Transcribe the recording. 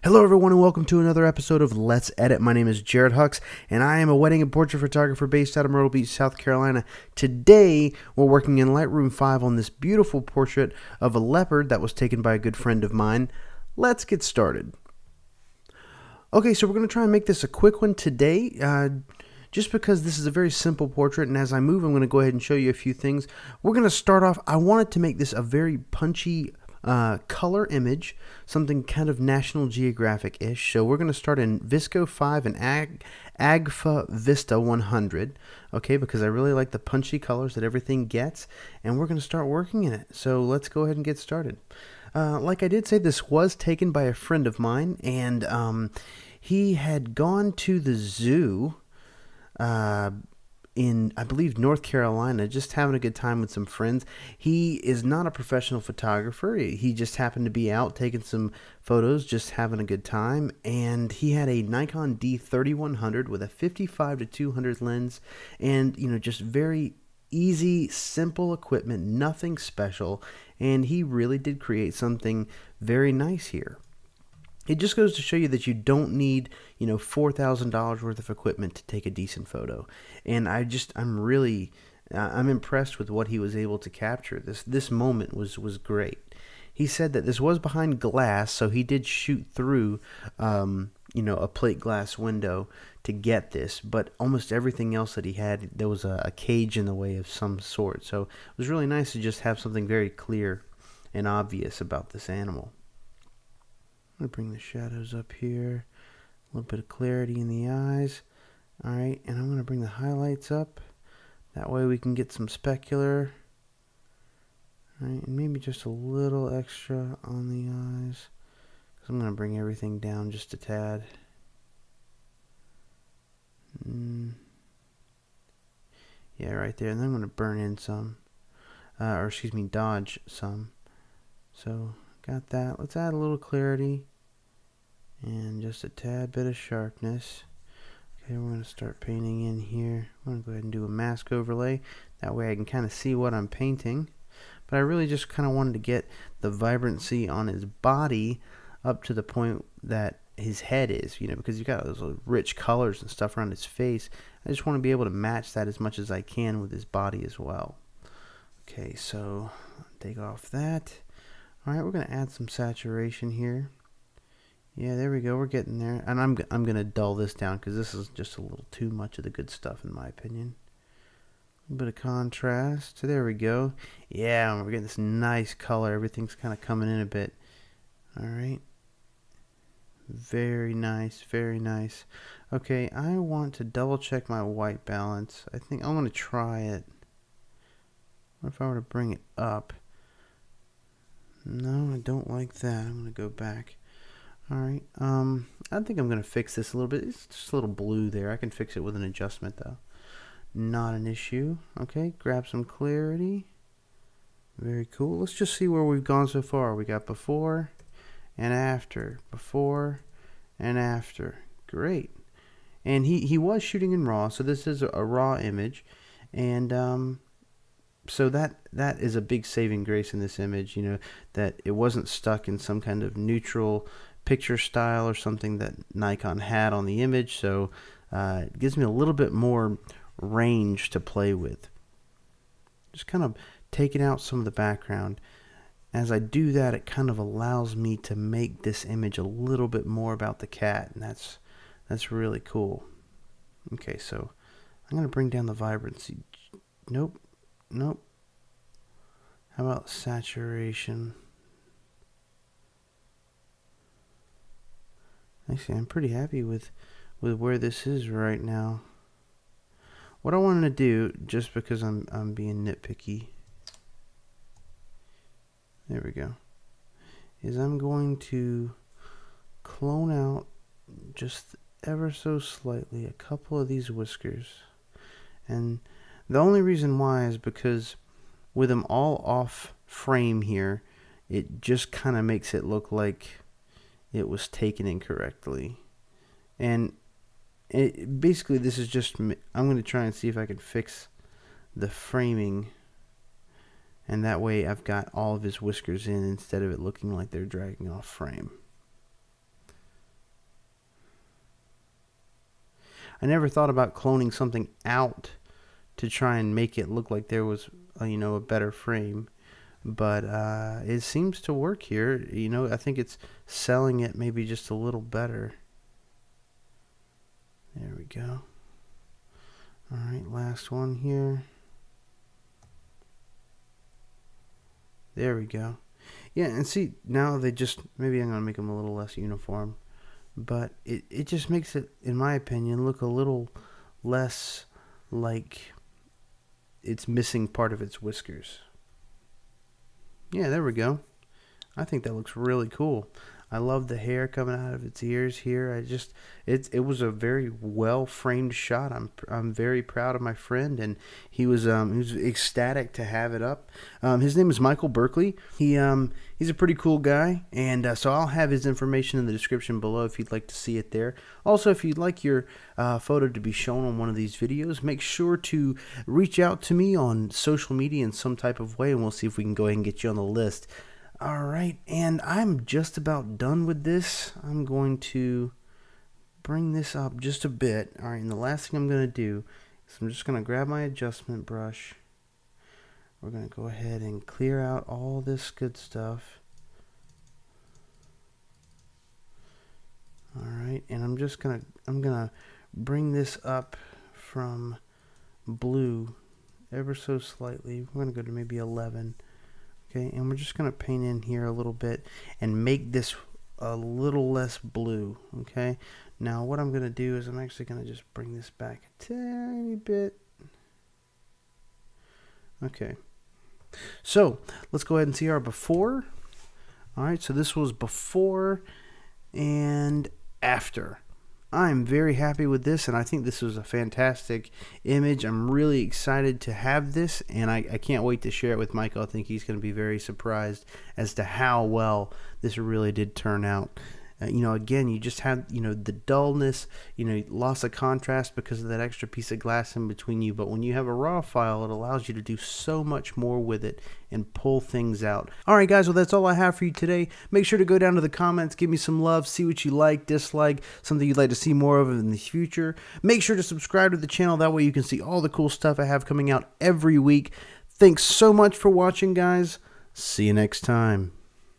Hello everyone and welcome to another episode of Let's Edit. My name is Jared Hux and I am a wedding and portrait photographer based out of Myrtle Beach, South Carolina. Today we're working in Lightroom 5 on this beautiful portrait of a leopard that was taken by a good friend of mine. Let's get started. Okay, so we're going to try and make this a quick one today. Just because this is a very simple portrait, and as I move I'm going to go ahead and show you a few things. We're going to start off, I wanted to make this a very punchy color image, something kind of National Geographic-ish. So we're going to start in Visco 5 and Agfa Vista 100, okay, because I really like the punchy colors that everything gets, and we're going to start working in it. So let's go ahead and get started. Like I did say, this was taken by a friend of mine, and he had gone to the zoo in, I believe, North Carolina, just having a good time with some friends. He is not a professional photographer. He just happened to be out taking some photos, just having a good time. And he had a Nikon D3100 with a 55-200 lens and, you know, just very easy, simple equipment, nothing special. And he really did create something very nice here. It just goes to show you that you don't need, you know, $4,000 worth of equipment to take a decent photo. And I'm really, I'm impressed with what he was able to capture. This moment was great. He said that this was behind glass, so he did shoot through, you know, a plate glass window to get this. But almost everything else that he had, there was a cage in the way of some sort. So it was really nice to just have something very clear and obvious about this animal. I'm going to bring the shadows up here, a little bit of clarity in the eyes. Alright, and I'm going to bring the highlights up. That way we can get some specular. Alright, and maybe just a little extra on the eyes, because I'm going to bring everything down just a tad. Yeah, right there. And then I'm going to burn in some, or excuse me, dodge some. So got that. Let's add a little clarity and just a tad bit of sharpness. Okay, we're going to start painting in here. I'm going to go ahead and do a mask overlay. That way I can kind of see what I'm painting. But I really just kind of wanted to get the vibrancy on his body up to the point that his head is, you know, because you've got those rich colors and stuff around his face. I just want to be able to match that as much as I can with his body as well. Okay, so take off that. Alright, we're going to add some saturation here. Yeah, there we go. We're getting there. And I'm going to dull this down because this is just a little too much of the good stuff in my opinion. A little bit of contrast. So there we go. Yeah, we're getting this nice color. Everything's kind of coming in a bit. Alright. Very nice. Very nice. Okay, I want to double check my white balance. I think I want to try it. What if I were to bring it up? No, I don't like that. I'm going to go back. Alright, I think I'm going to fix this a little bit. It's just a little blue there. I can fix it with an adjustment though. Not an issue. Okay, grab some clarity. Very cool. Let's just see where we've gone so far. We got before and after. Before and after. Great. And he was shooting in RAW, so this is a RAW image. And so that is a big saving grace in this image, you know, that it wasn't stuck in some kind of neutral picture style or something that Nikon had on the image. So it gives me a little bit more range to play with. Just kind of taking out some of the background. As I do that, it kind of allows me to make this image a little bit more about the cat, and that's really cool. Okay, so I'm going to bring down the vibrancy. Nope. Nope. How about saturation? Actually, I'm pretty happy with where this is right now. What I wanted to do, just because I'm being nitpicky, there we go, is I'm going to clone out just ever so slightly a couple of these whiskers. And the only reason why is because with them all off frame here, it just kind of makes it look like it was taken incorrectly. And basically this is just, I'm going to try and see if I can fix the framing, and that way I've got all of his whiskers in instead of it looking like they're dragging off frame. I never thought about cloning something out to try and make it look like there was, a better frame. But it seems to work here. I think it's selling it maybe just a little better. There we go. All right, last one here. There we go. Yeah, and see, now they just, maybe I'm going to make them a little less uniform. But it just makes it, in my opinion, look a little less like it's missing part of its whiskers. Yeah, there we go. I think that looks really cool. I love the hair coming out of its ears here. It was a very well framed shot. I'm very proud of my friend, and he was ecstatic to have it up. His name is Michael Burckley. He's a pretty cool guy, and so I'll have his information in the description below if you'd like to see it there. Also, if you'd like your photo to be shown on one of these videos, make sure to reach out to me on social media in some type of way, and we'll see if we can go ahead and get you on the list. Alright, and I'm just about done with this. I'm going to bring this up just a bit. Alright, and the last thing I'm going to do is I'm just going to grab my adjustment brush. We're going to go ahead and clear out all this good stuff. Alright, and I'm going to bring this up from blue ever so slightly. We're going to go to maybe 11. Okay, and we're just going to paint in here a little bit and make this a little less blue. Okay, now what I'm going to do is I'm actually going to just bring this back a tiny bit. Okay, so let's go ahead and see our before. Alright, so this was before and after. I'm very happy with this, and I think this was a fantastic image. I'm really excited to have this, and I can't wait to share it with Michael. I think he's going to be very surprised as to how well this really did turn out. Again, you just have, the dullness, loss of contrast because of that extra piece of glass in between you. But when you have a raw file, it allows you to do so much more with it and pull things out. All right, guys, well, that's all I have for you today. Make sure to go down to the comments, give me some love, see what you like, dislike, something you'd like to see more of in the future. Make sure to subscribe to the channel. That way you can see all the cool stuff I have coming out every week. Thanks so much for watching, guys. See you next time.